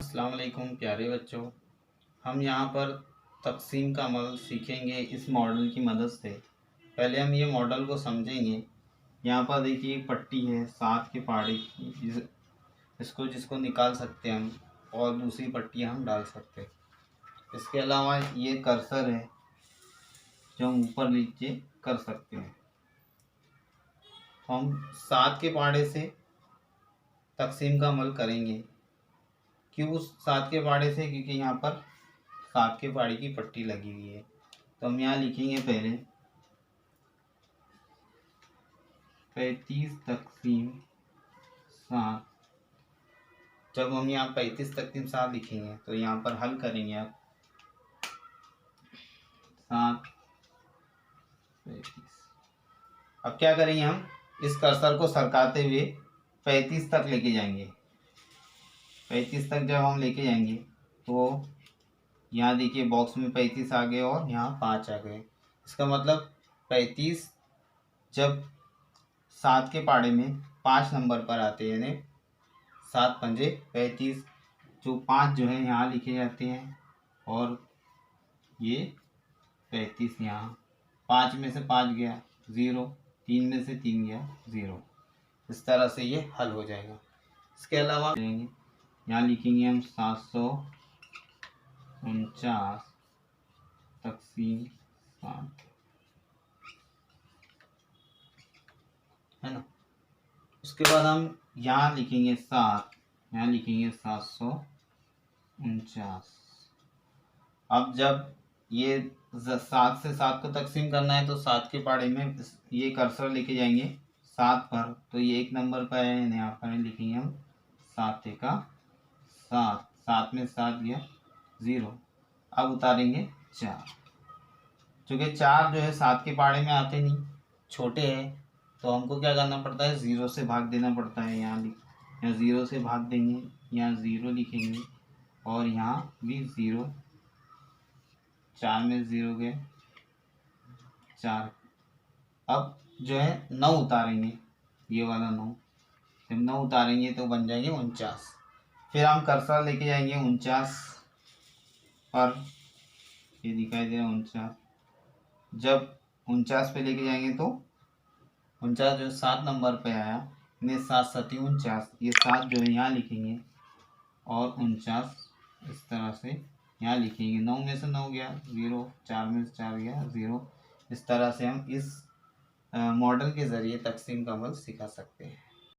अस्सलाम वालेकुम प्यारे बच्चों। हम यहाँ पर तक़सीम का अमल सीखेंगे इस मॉडल की मदद से। पहले हम ये मॉडल को समझेंगे। यहाँ पर देखिए एक पट्टी है 7 के पहाड़े की, जिसको निकाल सकते हैं हम, और दूसरी पट्टियाँ हम डाल सकते हैं। इसके अलावा ये कर्सर है जो हम ऊपर नीचे कर सकते हैं। तो हम 7 के पहाड़े से तक़सीम का अमल करेंगे। क्यों 7 के पहाड़े से? क्योंकि यहाँ पर 7 के पहाड़े की पट्टी लगी हुई है। तो हम यहाँ लिखेंगे पहले 35 तक़सीम 7। जब हम यहाँ 35 तक़सीम 7 लिखेंगे तो यहाँ पर हल करेंगे आप 7 35। अब क्या करेंगे, हम इस कर्सर को सरकाते हुए 35 तक लेके जाएंगे। 35 तक जब हम लेके जाएंगे तो यहाँ देखिए बॉक्स में 35 आ गए और यहाँ 5 आ गए। इसका मतलब 35 जब 7 के पहाड़े में 5 नंबर पर आते हैं, यानी 7 पंजे 35, जो 5 जो है यहाँ लिखे जाते हैं और ये 35 यहाँ। 5 में से 5 गया 0, 3 में से 3 गया 0। इस तरह से ये हल हो जाएगा। इसके अलावा यहाँ लिखेंगे हम 749 तक़सीम 7, है ना। उसके बाद हम यहाँ लिखेंगे 7, यहाँ लिखेंगे 749। अब जब ये 7 से 7 को तक़सीम करना है तो 7 के पहाड़े में ये कर्सर लेके जाएंगे 7 पर, तो ये 1 नंबर पर है, यहाँ पर लिखेंगे हम 7 का 7। 7 में 7 गया 0। अब उतारेंगे 4, चूँकि 4 जो है 7 के पहाड़े में आते नहीं, छोटे हैं, तो हमको क्या करना पड़ता है, 0 से भाग देना पड़ता है। यहाँ 0 से भाग देंगे, यहाँ 0 लिखेंगे और यहाँ भी 0। 4 में 0 गए 4। अब जो है 9 उतारेंगे, ये वाला 9। जब 9 उतारेंगे तो बन जाएंगे 49। फिर हम कर्सर लेके जाएंगे 49 पर, ये दिखाई दे रहा है 49। जब 49 पे लेके जाएंगे तो 49 जो 7 नंबर पे आया, इन्हें 7 7 49, ये 7 जो है यहाँ लिखेंगे और 49 इस तरह से यहाँ लिखेंगे। 9 में से 9 गया 0, 4 में से 4 गया 0। इस तरह से हम इस मॉडल के ज़रिए तक़सीम का अमल सिखा सकते हैं।